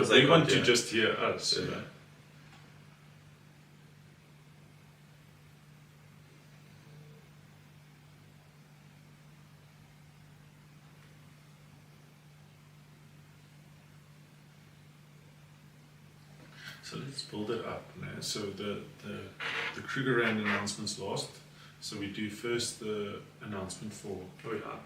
They want to just hear us. Yeah. So let's build it up now. So the Krugerrand announcement's last. So we do first the announcement for Conversations.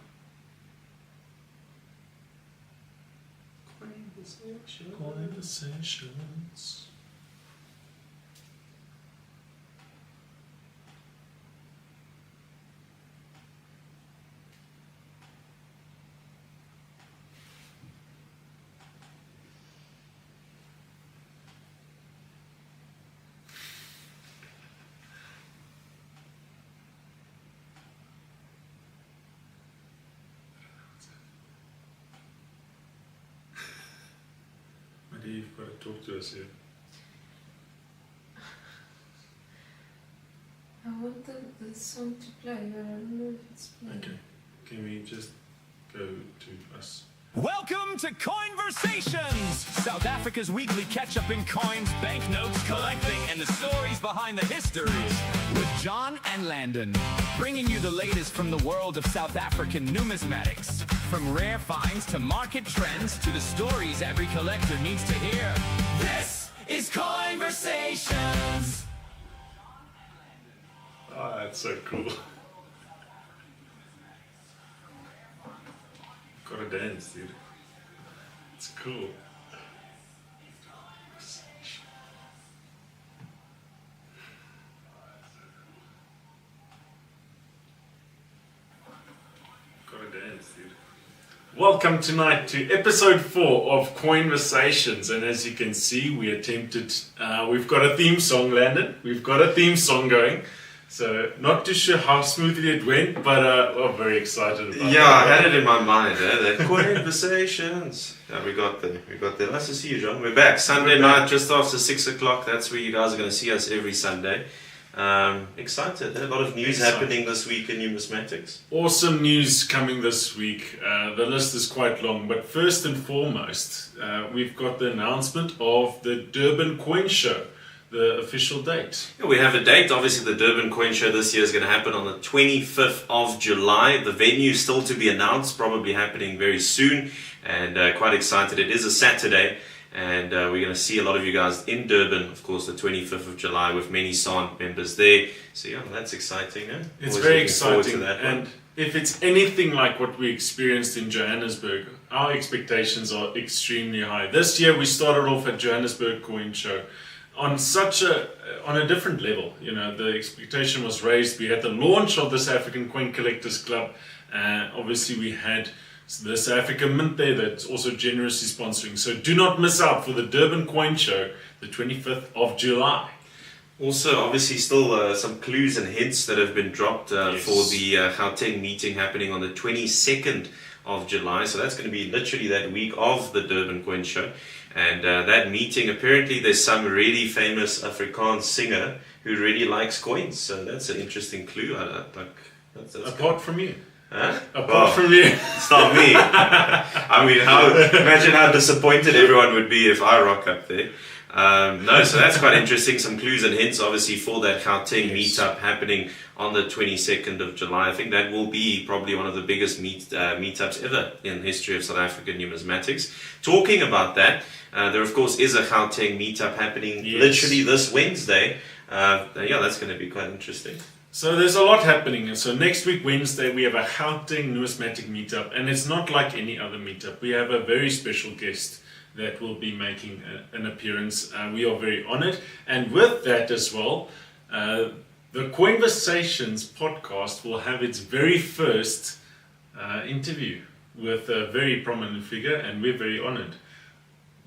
You've got to talk to us here. I want the song to play, but I don't know if it's playing. Okay, can we just go to us? Welcome to Coinversations! South Africa's weekly catch-up in coins, banknotes, collecting, and the stories behind the histories. With John and Landon, bringing you the latest from the world of South African numismatics. From rare finds to market trends to the stories every collector needs to hear. This is Coinversations! Oh, that's so cool. Gotta dance, dude. It's cool. Gotta dance, dude. Welcome tonight to episode 4 of Coinversations, and as you can see, we attempted. We've got a theme song, Landon. We've got a theme song going. So, not too sure how smoothly it went, but we're very excited about it. Yeah, I had it in my mind, the Conversations. Yeah, we got there. Nice to see you, John. We're back. Sunday night, just after 6 o'clock. That's where you guys are going to see us every Sunday. Excited. A lot of news happening this week in numismatics. Awesome news coming this week. The list is quite long, but first and foremost, we've got the announcement of the Durban Coin Show. The official date. Yeah, we have a date. Obviously, the Durban Coin Show this year is going to happen on the 25th of July. The venue is still to be announced, probably happening very soon, and quite excited. It is a Saturday, and we're going to see a lot of you guys in Durban, of course, the 25th of July, with many SAN members there. So yeah, that's exciting. Eh? It's very exciting, and if it's anything like what we experienced in Johannesburg, our expectations are extremely high. This year, we started off at Johannesburg Coin Show on a different level. You know, the expectation was raised. We had the launch of the South African Coin Collectors Club. Obviously, we had the South African Mint there that's also generously sponsoring. So do not miss out for the Durban Coin Show, the 25th of July. Also, obviously, still some clues and hints that have been dropped for the Gauteng meeting happening on the 22nd of July. So that's going to be literally that week of the Durban Coin Show. And that meeting, apparently there's some really famous Afrikaans singer who really likes coins. So that's an interesting clue. That's Apart from you. Huh? Apart from you. It's not me. I mean, imagine how disappointed everyone would be if I rock up there. No, so that's quite interesting. Some clues and hints, obviously, for that Gauteng meetup happening on the 22nd of July. I think that will be probably one of the biggest meetups ever in the history of South African numismatics. Talking about that, there of course is a Gauteng meetup happening literally this Wednesday. Yeah, that's going to be quite interesting. So there's a lot happening. And so next week, Wednesday, we have a Gauteng numismatic meetup, and it's not like any other meetup. We have a very special guest that will be making an appearance. We are very honored. And with that as well, the Coinversations podcast will have its very first interview with a very prominent figure, and we're very honored.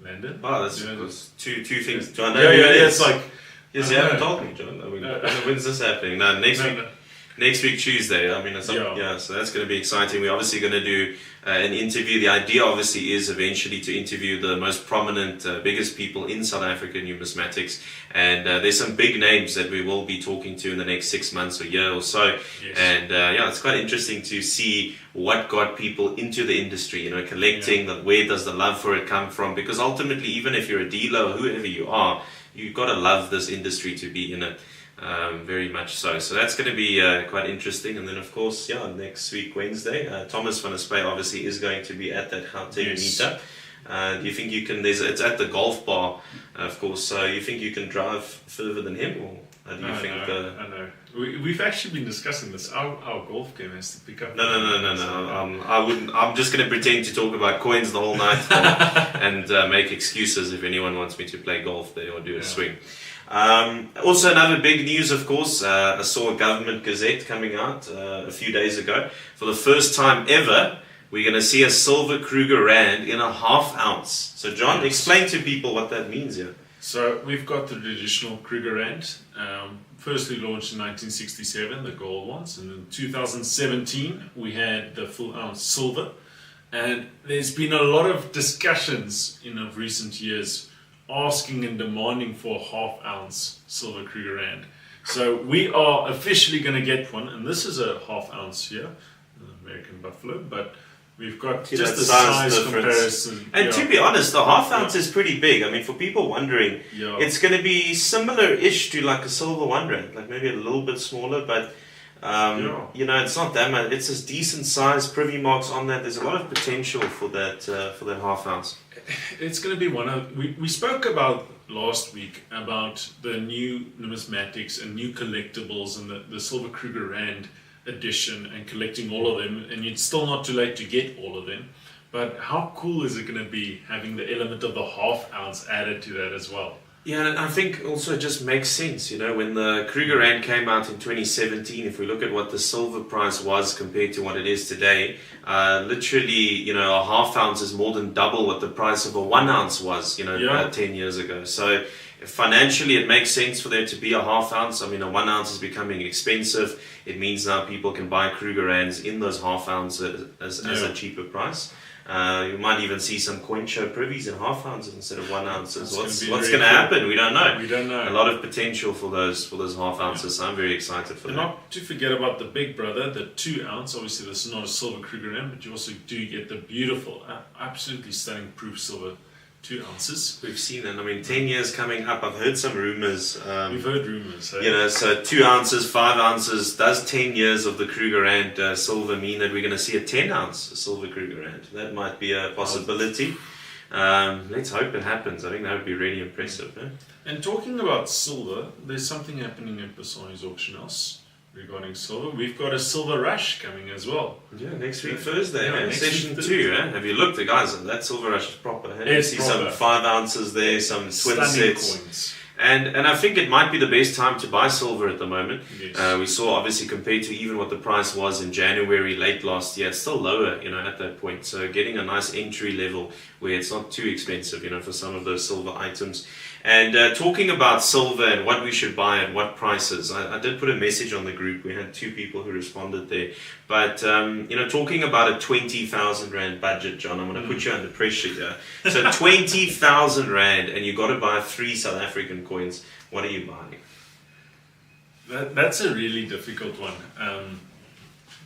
Landon? Wow, that's two things. John, it's like... Yes, you haven't told me, John. I mean, when's this happening? No, next week. Next week, Tuesday. I mean, so that's going to be exciting. We're obviously going to do an interview. The idea, obviously, is eventually to interview the most prominent, biggest people in South African numismatics. And there's some big names that we will be talking to in the next 6 months or year or so. Yes. And it's quite interesting to see what got people into the industry, collecting, where does the love for it come from? Because ultimately, even if you're a dealer or whoever you are, you've got to love this industry to be in it. Very much so. So that's going to be quite interesting. And then, of course, next week, Wednesday, Thomas van der Spey obviously is going to be at that Gauteng meetup. Do you think you can, it's at the golf bar, of course, so you think you can drive further than him? Or how do you think? I know. We've actually been discussing this. Our golf game has to pick up. No. I wouldn't. I'm just going to pretend to talk about coins the whole night and make excuses if anyone wants me to play golf there or do a swing. Also, another big news, of course, I saw a government gazette coming out a few days ago. For the first time ever, we're going to see a silver Krugerrand in a ½ ounce. So, John, explain to people what that means here. So, we've got the traditional Krugerrand, firstly launched in 1967, the gold ones, and in 2017 we had the full ounce silver. And there's been a lot of discussions of recent years asking and demanding for a ½ ounce silver Krugerrand. So we are officially going to get one, and this is a ½ ounce here, an American Buffalo, but we've got just the size comparison. And to be honest, the ½ ounce is pretty big. I mean, for people wondering, it's going to be similar-ish to like a silver R1, like maybe a little bit smaller, but it's not that much. It's a decent size, privy marks on that. There's a lot of potential for that ½ ounce. It's going to be one of... We spoke about last week about the new numismatics and new collectibles and the silver Krugerrand edition and collecting all of them, and it's still not too late to get all of them. But how cool is it going to be having the element of the ½ ounce added to that as well? Yeah, and I think also it just makes sense, when the Krugerrand came out in 2017, if we look at what the silver price was compared to what it is today, literally, a ½ ounce is more than double what the price of a 1 ounce was, 10 years ago. So financially, it makes sense for there to be a ½ ounce. I mean, a 1 ounce is becoming expensive. It means now people can buy Krugerrands in those ½ ounces as a cheaper price. You might even see some coin show privies in ½ ounces instead of 1 ounces. What's going to happen? We don't know. A lot of potential for those ½ ounces. So I'm very excited for that. Not to forget about the big brother, the 2 ounce. Obviously, this is not a silver Krugerrand, but you also do get the beautiful, absolutely stunning proof silver 2 ounces. We've seen that. I mean, 10 years coming up. I've heard some rumors. We've heard rumors. Hey? So 2 ounces, 5 ounces. Does 10 years of the Krugerrand silver mean that we're going to see a 10 ounce silver Krugerrand? That might be a possibility. Let's hope it happens. I think that would be really impressive. Eh? And talking about silver, there's something happening at Basani's auction house regarding silver. We've got a silver rush coming as well. Yeah, next week Thursday, session 2. Have you looked, guys? That silver rush is proper. You see proper. Some 5 ounces there, some twin sets. Coins. And I think it might be the best time to buy silver at the moment. Yes. We saw, obviously, compared to even what the price was in January, late last year, it's still lower, at that point. So getting a nice entry level where it's not too expensive, for some of those silver items. And talking about silver and what we should buy at what prices, I did put a message on the group. We had 2 people who responded there. But, talking about a 20,000 Rand budget, John, I'm going to put you under pressure here. So 20,000 Rand and you've got to buy 3 South African coins. What are you buying? That's a really difficult one.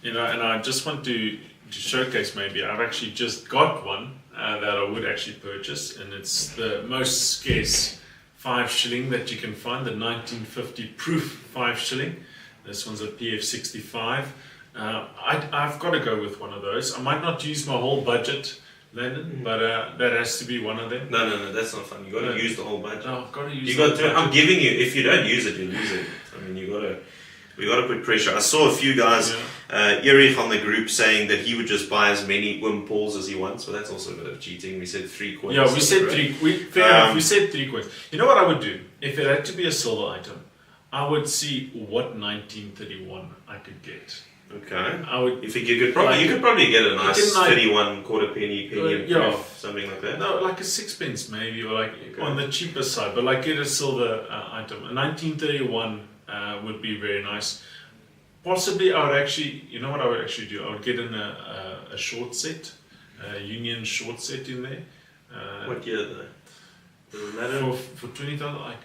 And I just want to showcase maybe I've actually just got one that I would actually purchase, and it's the most scarce 5 shilling that you can find, the 1950 proof 5 shilling. This one's a PF65. I've got to go with one of those. I might not use my whole budget, Landon, but that has to be one of them. No, that's not fun. You got to use the whole budget. No, I've got to use. You got to. I'm giving you. If you don't use it, you lose it. I mean, we got to put pressure. I saw a few guys, Erich on the group, saying that he would just buy as many Wimpauls as he wants, but that's also a bit of cheating. We said 3 coins. Yeah, we said 3. Fair enough. We said 3 coins. You know what I would do if it had to be a silver item? I would see what 1931 I could get. Okay. You think you could probably get a nice 31 quarter penny and something like that? No, like a 6p maybe, or like on the cheaper side, but like get a silver item. A 1931 would be very nice. Possibly, I would actually, you know what I would actually do? I would get in a short set, a Union short set in there. What year though? Does it matter? For 20,000, like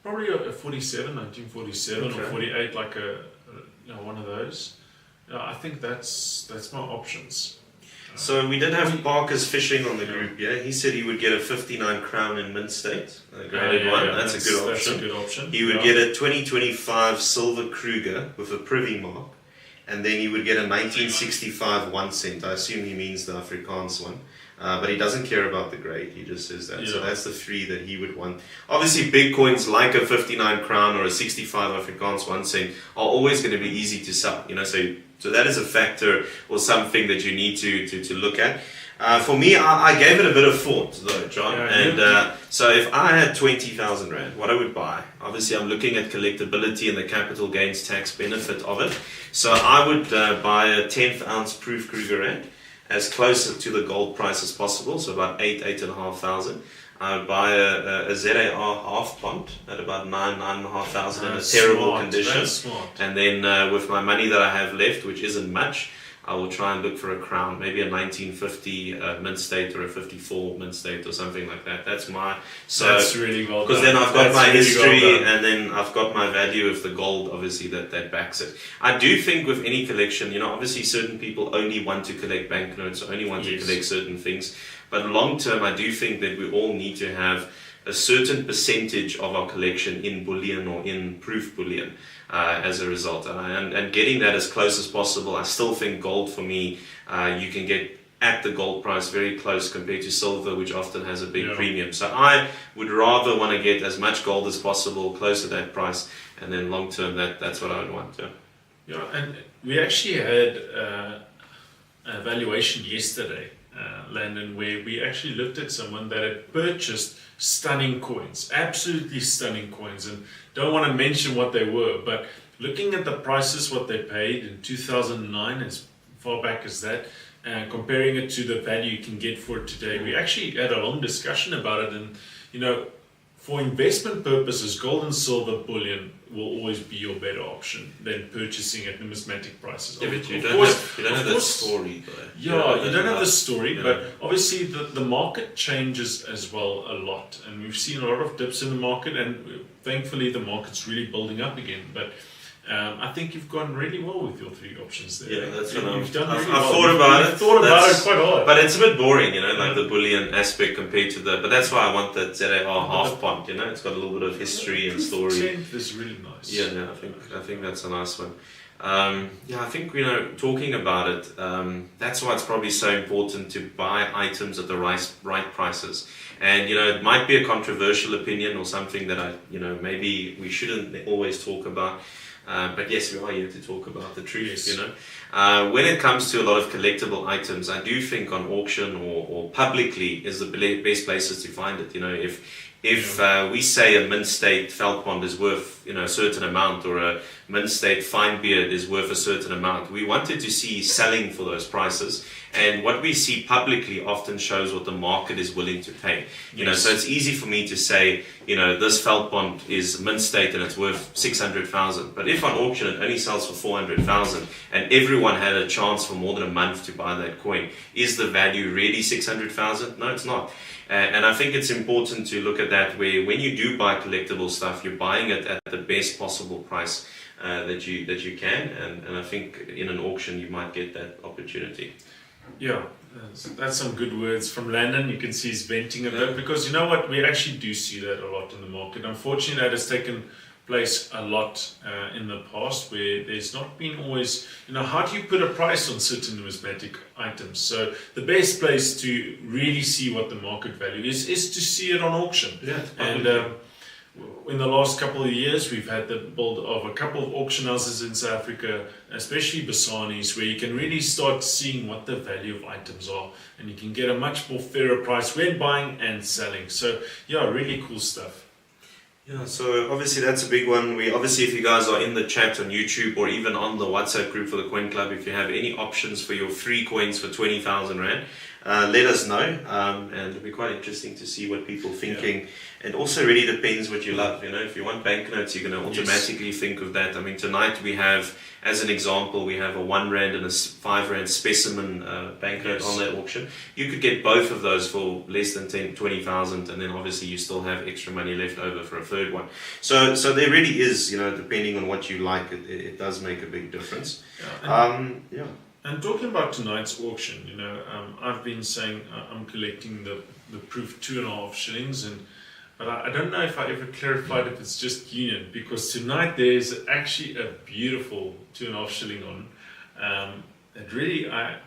probably a 47, 1947 or 48, like one of those. I think that's my options. So we did have Parker's fishing on the group, yeah? He said he would get a 59 crown in mint state, a graded one. That's a good option. That's a good option. He would get a 2025 silver Kruger with a privy mark, and then he would get a 1965 1 cent. I assume he means the Afrikaans one. But he doesn't care about the grade, he just says that. Yeah. So that's the 3 that he would want. Obviously, big coins like a 59 crown or a 65 Afrikaans 1 cent are always going to be easy to sell, So that is a factor or something that you need to look at. For me, I gave it a bit of thought though, John. So if I had 20,000 Rand, what I would buy, obviously I'm looking at collectability and the capital gains tax benefit of it. So I would buy a 10th ounce proof Krugerrand, as close to the gold price as possible, so about 8,500. I would buy a ZAR half pond at about 9,500 in a terrible condition. And then with my money that I have left, which isn't much, I will try and look for a crown, maybe a 1950 mint state or a 54 mint state or something like that. That's really well done. Because then I've got my history and then I've got my value of the gold, obviously, that backs it. I do think with any collection, obviously certain people only want to collect banknotes, only want to collect certain things. But long term, I do think that we all need to have a certain percentage of our collection in bullion or in proof bullion as a result. And getting that as close as possible, I still think gold for me, you can get at the gold price very close compared to silver, which often has a big premium. So I would rather want to get as much gold as possible, close to that price, and then long term, that's what I would want. Yeah, and we actually had a valuation yesterday, Landon, where we actually looked at someone that had purchased stunning coins, absolutely stunning coins, and don't want to mention what they were, but looking at the prices, what they paid in 2009, as far back as that, comparing it to the value you can get for it today, we actually had a long discussion about it. And for investment purposes, gold and silver bullion will always be your better option than purchasing at numismatic prices. Yeah, but you don't have that story though. Yeah, you don't have the story, but obviously the market changes as well a lot, and we've seen a lot of dips in the market, and thankfully the market's really building up again. But I think you've gone really well with your 3 options there. Yeah, that's what you've done. Really I've well. thought about it. Thought about it quite hard. But it's a bit boring, like the bullion aspect compared to the. But that's why I want that ZAR half pond. It's got a little bit of history and story. It's really nice. Yeah, I think that's a nice one. I think talking about it, that's why it's probably so important to buy items at the right prices. And it might be a controversial opinion or something that maybe we shouldn't always talk about. But yes, we are here to talk about the truth, When it comes to a lot of collectible items, I do think on auction or publicly is the best places to find it. If we say a mint state Veldpond is worth a certain amount, or a mint state fine beard is worth a certain amount, we wanted to see selling for those prices. And what we see publicly often shows what the market is willing to pay. So it's easy for me to say, this Veldpond is mint state and it's worth 600,000. But if on auction it only sells for 400,000 and everyone had a chance for more than a month to buy that coin, is the value really 600,000? No, it's not. And I think it's important to look at that, where when you do buy collectible stuff, you're buying it at the best possible price that you can. And I think in an auction you might get that opportunity. Yeah, that's some good words from Landon. You can see he's venting a bit, because you know what, we actually do see that a lot in the market. Unfortunately, that has taken place a lot in the past, where there's not been always, how do you put a price on certain numismatic items? So the best place to really see what the market value is to see it on auction. Yeah, and in the last couple of years, we've had the build of a couple of auction houses in South Africa, especially Basanis, where you can really start seeing what the value of items are, and you can get a much more fairer price when buying and selling. So yeah, really cool stuff. Yeah, so obviously that's a big one. Obviously, if you guys are in the chat on YouTube or even on the WhatsApp group for the Coin Club, if you have any options for your free coins for 20,000 Rand, let us know, and it'll be quite interesting to see what people are thinking. And also really depends what you love. If you want banknotes, you're going to automatically think of that. I mean, tonight we have, as an example, we have a 1 rand and a 5 rand specimen banknote on that auction. You could get both of those for less than 20,000, and then obviously you still have extra money left over for a third one. So there really is, depending on what you like, it does make a big difference. And talking about tonight's auction, I've been saying I'm collecting the proof 2.5 shillings, but I don't know if I ever clarified if it's just union, because tonight there's actually a beautiful 2.5 shilling on. It really, I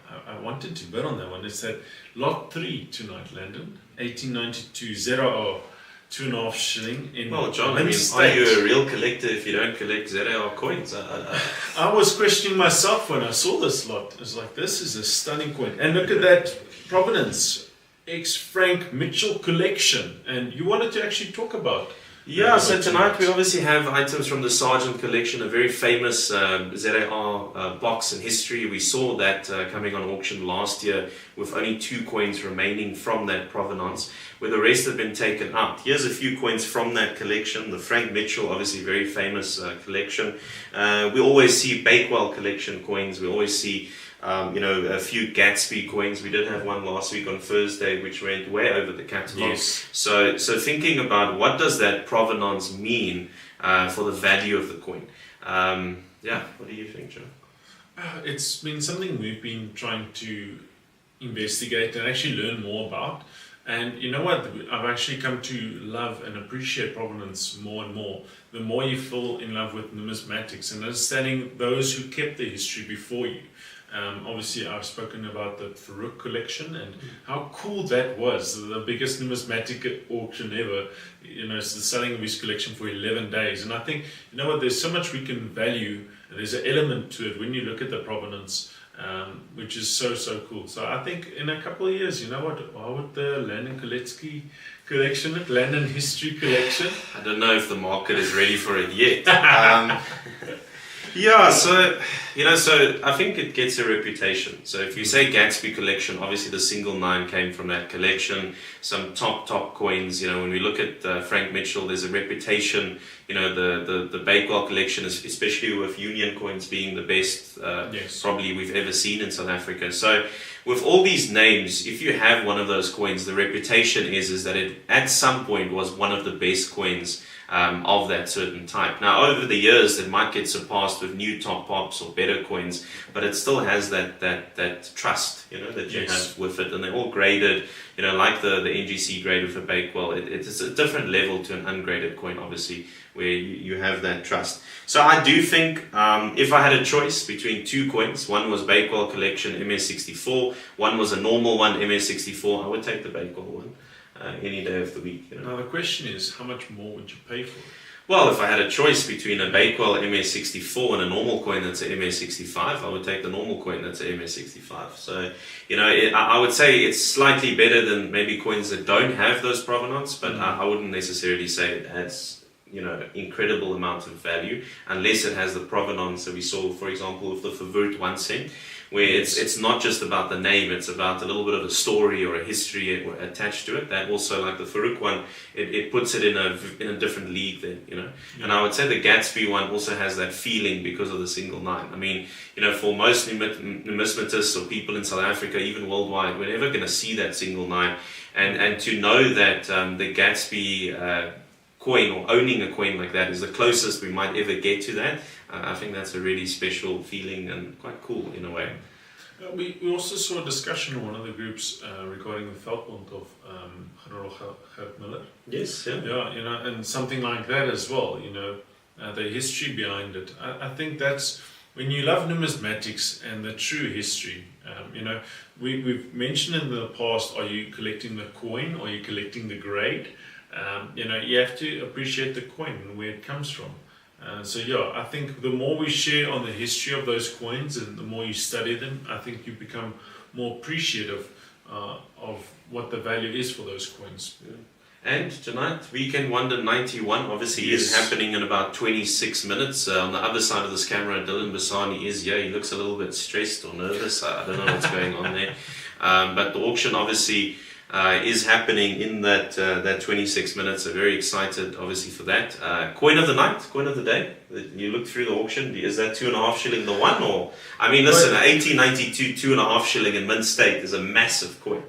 wanted to bet on that one. It's that lot 3 tonight, Landon, 1892 ZRR. 2.5 shilling in. Well, John, are you a real collector if you don't collect ZAR coins? I was questioning myself when I saw this lot. I was like, this is a stunning coin. And look at that Provenance ex-Frank Mitchell collection. And you wanted to actually talk about. Yeah, so tonight we obviously have items from the Sargeant Collection, a very famous ZAR box in history. We saw that coming on auction last year with only 2 coins remaining from that provenance, where the rest have been taken out. Here's a few coins from that collection. The Frank Mitchell, obviously very famous collection. We always see Bakewell collection coins. We always see a few Gatsby coins. We did have one last week on Thursday, which went way over the catalogue. Yes. So thinking about what does that provenance mean for the value of the coin? What do you think, Joe? It's been something we've been trying to investigate and actually learn more about. And you know what? I've actually come to love and appreciate provenance more and more. The more you fall in love with numismatics and understanding those who kept the history before you. Obviously, I've spoken about the Farouk collection and how cool that was. The biggest numismatic auction ever. It's the selling of his collection for 11 days. And I think, there's so much we can value. There's an element to it when you look at the provenance, which is so cool. So I think in a couple of years, why would the Landon Koletsky collection, Landon History Collection? I don't know if the market is ready for it yet. So I think it gets a reputation. So if you say Gatsby Collection, obviously the single 9 came from that collection. Some top coins. When we look at Frank Mitchell, there's a reputation. The Bakewell collection, especially with Union coins being the best probably we've ever seen in South Africa. So with all these names, if you have one of those coins, the reputation is that it at some point was one of the best coins of that certain type. Now, over the years, it might get surpassed with new top pops or better coins, but it still has that trust, that you have with it, and they're all graded, like the NGC grade with a Bakewell. It's a different level to an ungraded coin, obviously, where you have that trust. So I do think if I had a choice between 2 coins, one was Bakewell Collection MS64, one was a normal one MS64, I would take the Bakewell one. Any day of the week. Now the question is, how much more would you pay for it? Well, if I had a choice between a Bakewell MS64 and a normal coin that's a MS65, I would take the normal coin that's a MS65. So, I would say it's slightly better than maybe coins that don't have those provenance, but I wouldn't necessarily say it adds, incredible amount of value unless it has the provenance that we saw, for example, with the Favurt 1 cent. Where it's not just about the name, it's about a little bit of a story or a history attached to it. That also, like the Farouk one, it puts it in a different league then, And I would say the Gatsby one also has that feeling because of the single 9. I mean, for most numismatists or people in South Africa, even worldwide, we're never going to see that single 9. And to know that the Gatsby coin or owning a coin like that is the closest we might ever get to that. I think that's a really special feeling and quite cool in a way. We also saw a discussion in one of the groups regarding the Veldbond of Gert Miller. Yes, yeah. Yeah, and something like that as well, the history behind it. I think that's, when you love numismatics and the true history, we've mentioned in the past, are you collecting the coin or are you collecting the grade? You have to appreciate the coin and where it comes from. I think the more we share on the history of those coins and the more you study them, I think you become more appreciative of what the value is for those coins. Yeah. And tonight, Weekend Wonder 91 obviously is happening in about 26 minutes. On the other side of this camera, Dylan Basani is here. He looks a little bit stressed or nervous. I don't know what's going on there. But the auction obviously is happening in that 26 minutes. So very excited, obviously, for that. Coin of the night, coin of the day. You look through the auction. Is that 2.5 shilling the one, or I mean, listen, 1892 2.5 shilling in mint state is a massive coin.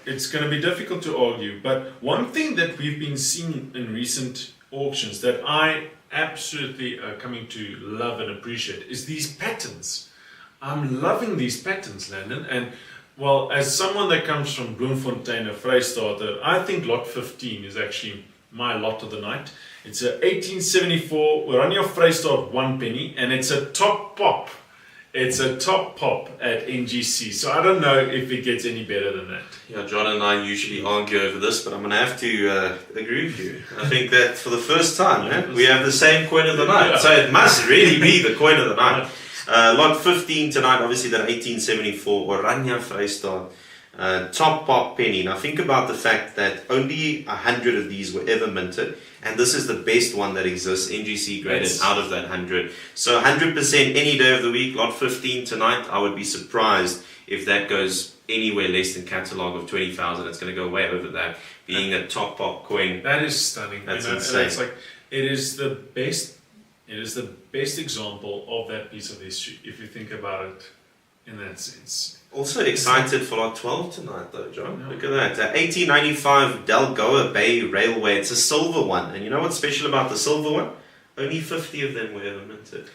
It's going to be difficult to argue. But one thing that we've been seeing in recent auctions that I absolutely are coming to love and appreciate is these patterns. I'm loving these patterns, Landon, and well, as someone that comes from Bloemfontein, a Vrystaat, I think lot 15 is actually my lot of the night. It's a 1874 Oranje Vrystaat 1 penny, and it's a top pop. It's a top pop at NGC, so I don't know if it gets any better than that. Yeah, John and I usually argue over this, but I'm going to have to agree with you. I think that for the first time, we have the same coin of the night, so it must really be the coin of the night. Lot 15 tonight, obviously that 1874 Oranje Vrystaat top pop penny. Now think about the fact that only 100 of these were ever minted, and this is the best one that exists, NGC graded out of that 100. So 100% any day of the week, lot 15 tonight. I would be surprised if that goes anywhere less than catalogue of 20,000. It's going to go way over that, being a top pop coin. That is stunning. That's insane. It's like, it is the best example of that piece of history, if you think about it in that sense. Also excited for lot 12 tonight though, John. Yeah. Look at that. 1895 Delgoa Bay Railway. It's a silver one. And you know what's special about the silver one? Only 50 of them were ever minted.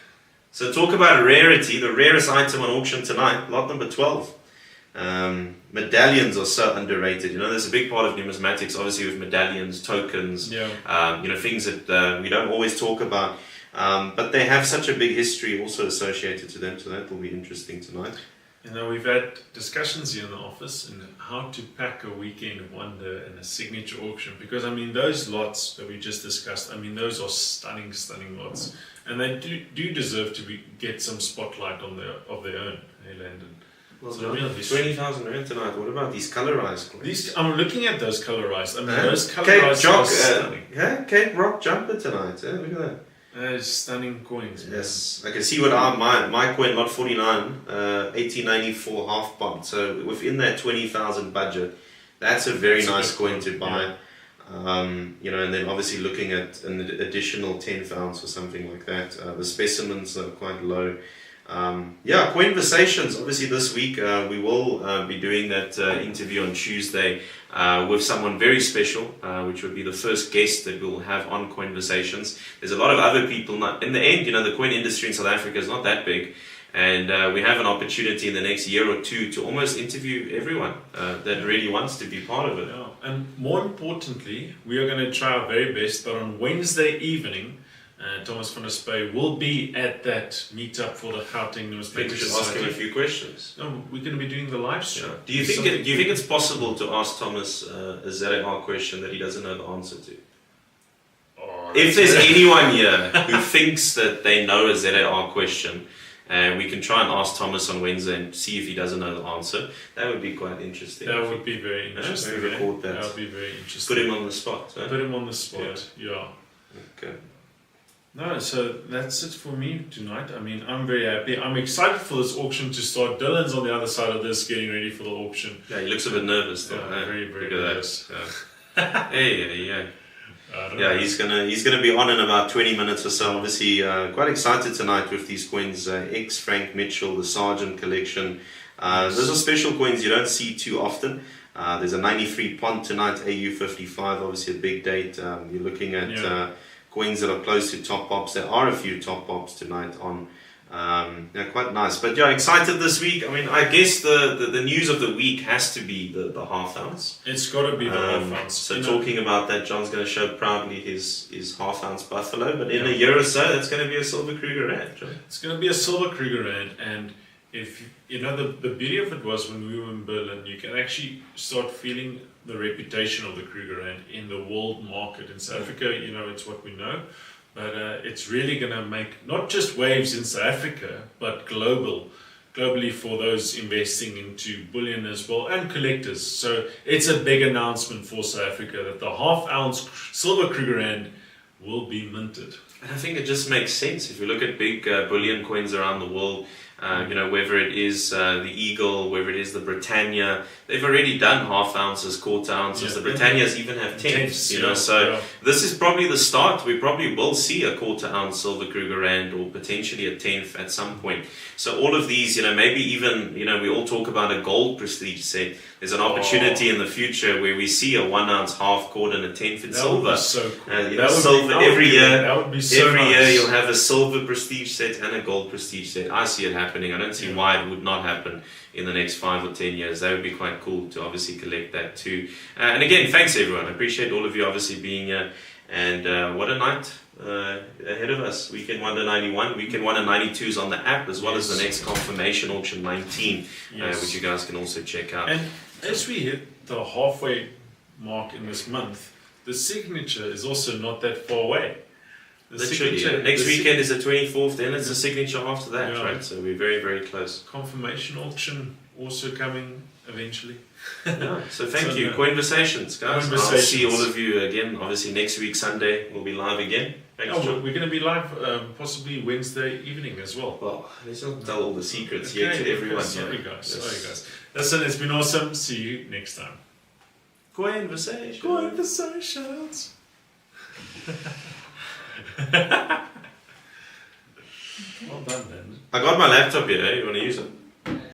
So talk about rarity. The rarest item on auction tonight, lot number 12. Medallions are so underrated. You know, there's a big part of numismatics, obviously, with medallions, tokens, things that we don't always talk about. But they have such a big history also associated to them, so that will be interesting tonight. You know, we've had discussions here in the office on how to pack a weekend wonder and a signature auction, because I mean those lots that we just discussed, I mean those are stunning lots, and they do deserve to get some spotlight of their own. Hey, Landon. Well, so 20,000 rand tonight. What about these colorized coins? I'm looking at those colorized. I mean those colorized are stunning. Cape Rock jumper tonight. Look at that. Stunning coins. Man. Yes, I can see what my coin lot 49, 1894 half pop. So within that 20,000 budget, that's a very nice coin to buy. Yeah. And then obviously looking at an additional 10 pounds or something like that. The specimens are quite low. Coinversations. Obviously this week we will be doing that interview on Tuesday with someone very special, which would be the first guest that we'll have on Coinversations. There's a lot of other people. In the end, the coin industry in South Africa is not that big, and we have an opportunity in the next year or two to almost interview everyone that really wants to be part of it. Yeah. And more importantly, we are going to try our very best, but on Wednesday evening, Thomas van der Spey will be at that meetup for the Gauteng Numismatic Society. We should ask him a few questions. No, we're going to be doing the live stream. Yeah. Do you think it's possible to ask Thomas a ZAR question that he doesn't know the answer to? If there's anyone here who thinks that they know a ZAR question, we can try and ask Thomas on Wednesday and see if he doesn't know the answer. That would be quite interesting. That would be very interesting. Maybe record that. That would be very interesting. Put him on the spot. Put him on the spot, yeah. Okay. No, so that's it for me tonight. I mean, I'm very happy. I'm excited for this auction to start. Dylan's on the other side of this, getting ready for the auction. Yeah, he looks a bit nervous though. Yeah, very nervous. He's gonna be on in about 20 minutes or so. Obviously, quite excited tonight with these coins. X Frank Mitchell, the Sargeant Collection. Those are special coins you don't see too often. There's a 93 Pont tonight, AU55, obviously a big date. You're looking at coins that are close to top pops. There are a few top pops tonight on. Quite nice. But excited this week. I mean, I guess the news of the week has to be the half ounce. It's got to be the half ounce. So talking about that, John's going to show proudly his half ounce buffalo. But in a year or so, that's going to be a silver Krugerrand. It's going to be a silver Krugerrand, and if the beauty of it was when we were in Berlin, you can actually start feeling the reputation of the Krugerrand in the world market. In South Africa, it's what we know, but it's really going to make not just waves in South Africa, but globally for those investing into bullion as well and collectors. So it's a big announcement for South Africa that the half ounce silver Krugerrand will be minted. And I think it just makes sense if you look at big bullion coins around the world. Whether it is the Eagle, whether it is the Britannia, they've already done half ounces, quarter ounces. The Britannias even have tenths, this is probably the start. We probably will see a quarter ounce silver Krugerrand or potentially a tenth at some point. So all of these, maybe even, we all talk about a gold prestige set. There's an opportunity in the future where we see a 1 ounce, half, quarter, and a tenth in silver. So cool. Silver every year. That would be so every nice. year you'll have a silver prestige set and a gold prestige set. I see it happening. I don't see why it would not happen in the next 5 or 10 years. That would be quite cool to obviously collect that too. And again, thanks everyone. I appreciate all of you obviously being here. And what a night ahead of us. Weekend Wonder 91, Weekend Wonder 92 is on the app, as well as the next confirmation auction 19, which you guys can also check out. And as we hit the halfway mark in this month, the signature is also not that far away. Literally, next weekend is the 24th, then it's the signature after that, right? So we're very, very close. Confirmation auction also coming eventually. So thank you. Coinversations, guys. I'll see all of you again. Obviously, next week, Sunday, we'll be live again. Thanks, John. We're going to be live possibly Wednesday evening as well. Well, let's not tell all the secrets here to everyone. Sorry, guys. Listen, it's been awesome. See you next time. Coinversations. Conversations. Well done, then. I got my laptop here. You want to use it?